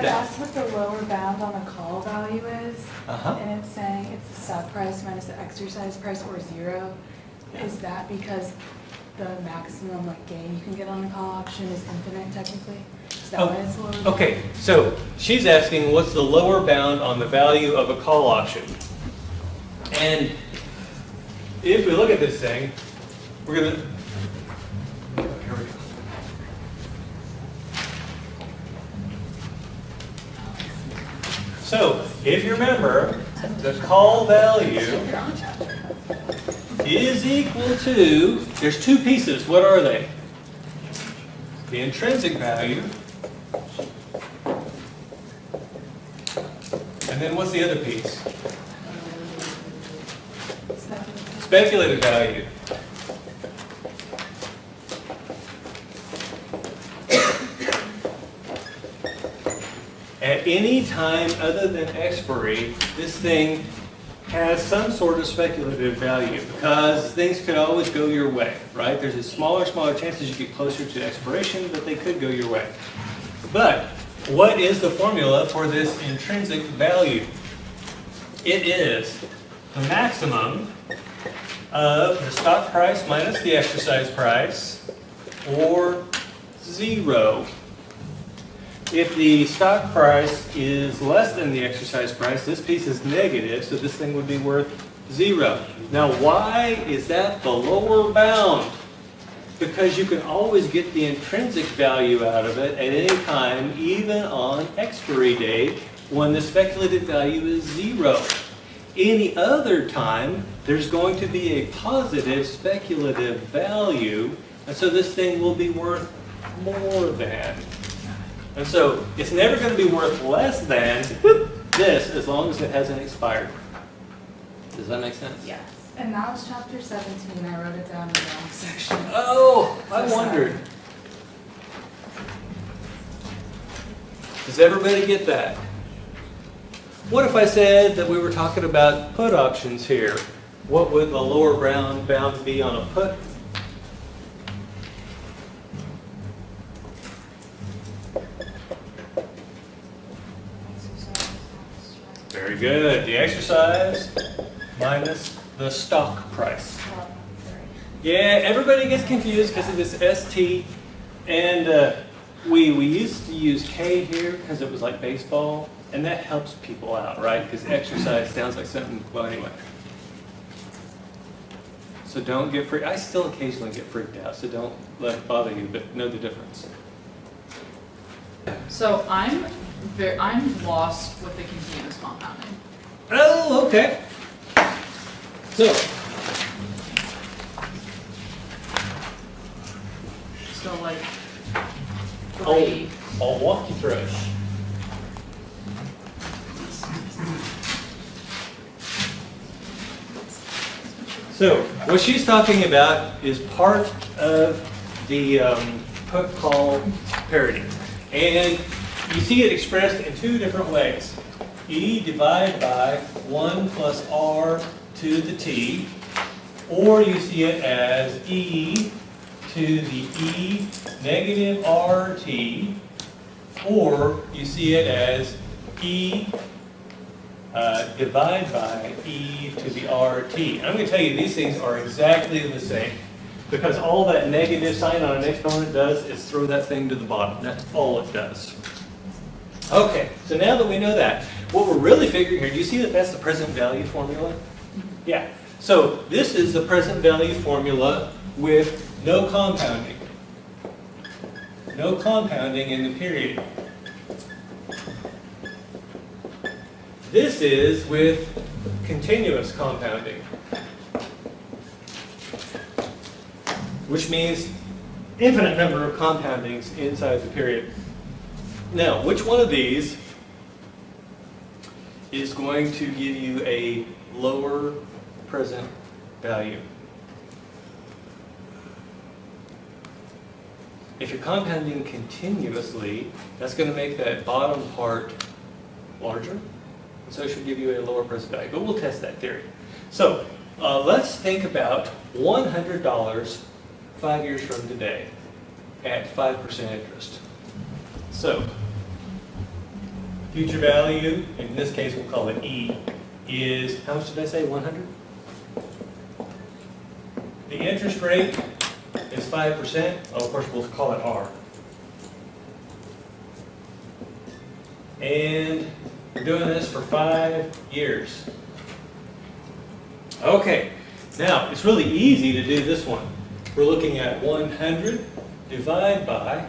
that's what the lower bound on the call value is. And it's saying it's the stock price minus the exercise price or zero. Is that because the maximum gain you can get on a call option is infinite technically? Is that why it's lower bound? Okay, so she's asking what's the lower bound on the value of a call option. And if we look at this thing, we're going to, here we go. So if you remember, the call value is equal to, there's two pieces. What are they? The intrinsic value. And then what's the other piece? Speculative value. At any time other than expiry, this thing has some sort of speculative value because things could always go your way, right? There's a smaller chances you get closer to expiration, but they could go your way. But what is the formula for this intrinsic value? It is the maximum of the stock price minus the exercise price, or 0. If the stock price is less than the exercise price, this piece is negative, so this thing would be worth 0. Now, why is that the lower bound? Because you can always get the intrinsic value out of it at any time, even on expiry date, when the speculative value is 0. Any other time, there's going to be a positive speculative value, and so this thing will be worth more than. And so it's never going to be worth less than this as long as it hasn't expired. Does that make sense? Yes. And that was chapter 17. I wrote it down in the wrong section. Oh, I wondered. Does everybody get that? What if I said that we were talking about put options here? What would the lower bound be on a put? Very good. The exercise minus the stock price. Yeah, everybody gets confused because of this ST. And we used to use K here because it was like baseball. And that helps people out, right? Because exercise sounds like something, well, anyway. So don't get freaked. I still occasionally get freaked out, so don't let it bother you, but know the difference. So I'm lost with the continuous compounding. Oh, okay. So, So like 3. I'll walk you through it. So, what she's talking about is part of the put-call parity. And you see it expressed in two different ways. E divided by 1 plus R to the T, or you see it as E to the E negative RT, or you see it as E divide by E to the RT. I'm going to tell you these things are exactly the same because all that negative sign on an exponent does is throw that thing to the bottom. That's all it does. Okay, so now that we know that, what we're really figuring here, do you see that that's the present value formula? Yeah. So this is the present value formula with no compounding. No compounding in the period. This is with continuous compounding, which means infinite number of compoundings inside the period. Now, which one of these is going to give you a lower present value? If you're compounding continuously, that's going to make that bottom part larger. So it should give you a lower present value, but we'll test that theory. So let's think about $100 5 years from today at 5% interest. So future value, in this case we'll call it E, is, how much did I say, 100? The interest rate is 5%. Oh, of course, we'll call it R. And we're doing this for 5 years. Okay, now it's really easy to do this one. We're looking at 100 divided by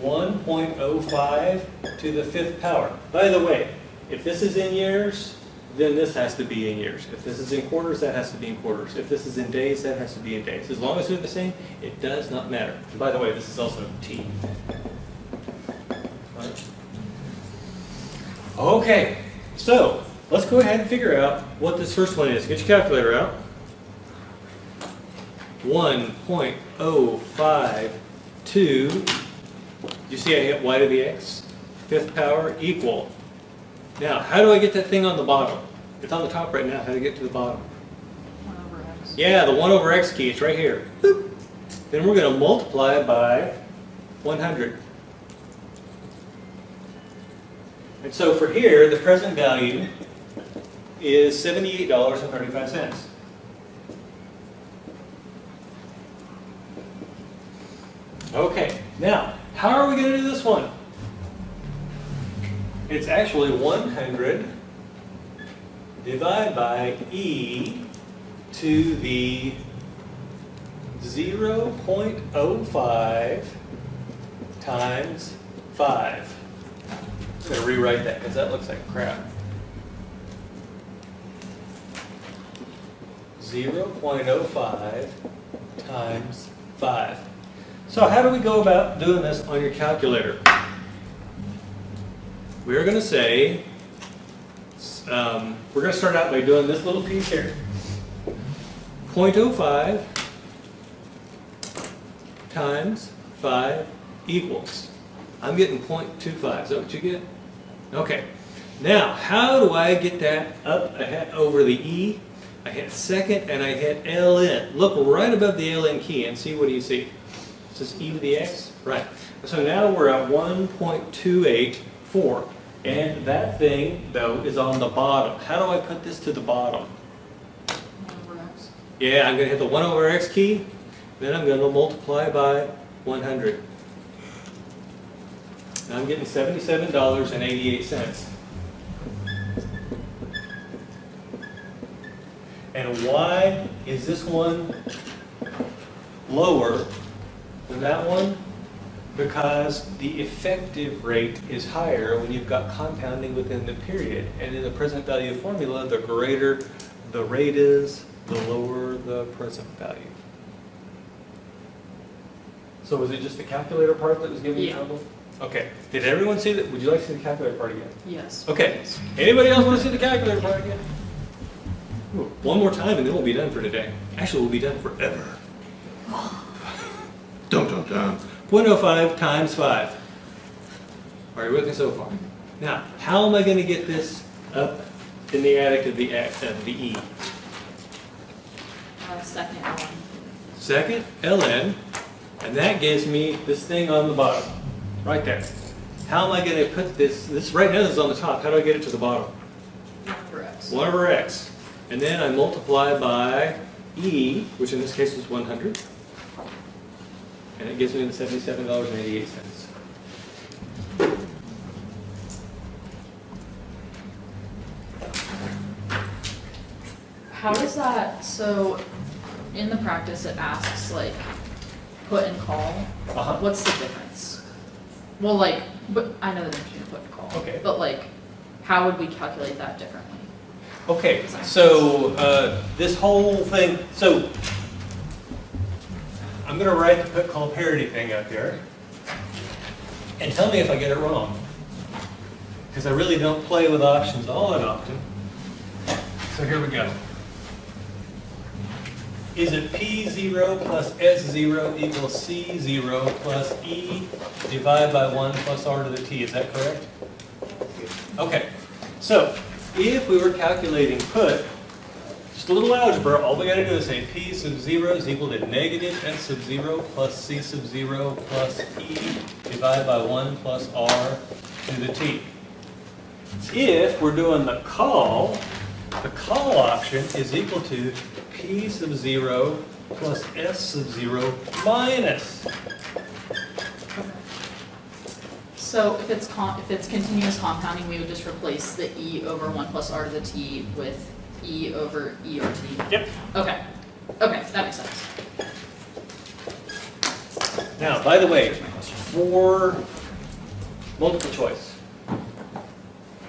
1.05 to the 5th power. By the way, if this is in years, then this has to be in years. If this is in quarters, that has to be in quarters. If this is in days, that has to be in days. As long as they're the same, it does not matter. And by the way, this is also T. Okay, so let's go ahead and figure out what this first one is. Get your calculator out. 1.052. You see I hit y to the x? 5th power equal. Now, how do I get that thing on the bottom? It's on the top right now. How do I get to the bottom? 1 over x. Yeah, the 1 over x key. It's right here. Boop. Then we're going to multiply by 100. And so for here, the present value is $78.35. Okay, now, how are we going to do this one? It's actually 100 divided by E to the 0.05 times 5. I'm going to rewrite that because that looks like crap. 0.05 times 5. So how do we go about doing this on your calculator? We're going to say, we're going to start out by doing this little piece here. 0.05 times 5 equals. I'm getting 0.25. Is that what you get? Okay. Now, how do I get that up ahead over the E? I hit second and I hit LN. Look right above the LN key and see, what do you see? Is this E to the X? Right. So now we're at 1.284. And that thing, though, is on the bottom. How do I put this to the bottom? 1 over x. Yeah, I'm going to hit the 1 over X key. Then I'm going to multiply by 100. And I'm getting $77.88. And why is this one lower than that one? Because the effective rate is higher when you've got compounding within the period. And in the present value formula, the greater the rate is, the lower the present value. So was it just the calculator part that was giving you Yeah. trouble? Okay. Did everyone see that? Would you like to see the calculator part again? Yes. Okay. Anybody else want to see the calculator part again? Ooh, one more time and then we'll be done for today. Actually, we'll be done forever. Dum dum dum. 0.05 times 5. Are you with me so far? Now, how am I going to get this up in the attic of the E? Second one. Second, ln, and that gives me this thing on the bottom, right there. How am I going to put this right now this is on the top, how do I get it to the bottom? 1 over x. 1 over x. And then I multiply by E, which in this case is 100. And it gives me the $77.88. How does that, so in the practice it asks like put and call. Uh-huh. What's the difference? Well, like, but I know the difference between put and call. Okay. But like, how would we calculate that differently? Okay, so this whole thing, so I'm going to write the put call parity thing up here. And tell me if I get it wrong. Because I really don't play with options all that often. So here we go. Is it P0 plus S0 equals C0 plus E divided by 1 plus R to the T? Is that correct? Okay. So if we were calculating put, just a little algebra, all we got to do is say P sub 0 is equal to negative S sub 0 plus C sub 0 plus E divided by 1 plus R to the T. If we're doing the call option is equal to P sub 0 plus S sub 0 minus. So if it's continuous compounding, we would just replace the e over 1 plus r to the t with e over e or t? Yep. Okay, okay, that makes sense. Now, by the way, Here's my question. for multiple choice,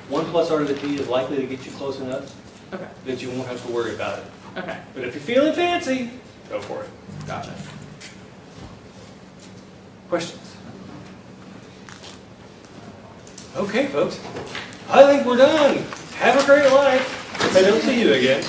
1 plus r to the t is likely to get you close enough Okay, that you won't have to worry about it. okay, But if you're feeling fancy, go for it. gotcha. Questions? Okay, folks. I think we're done. Have a great life. If I don't see you again.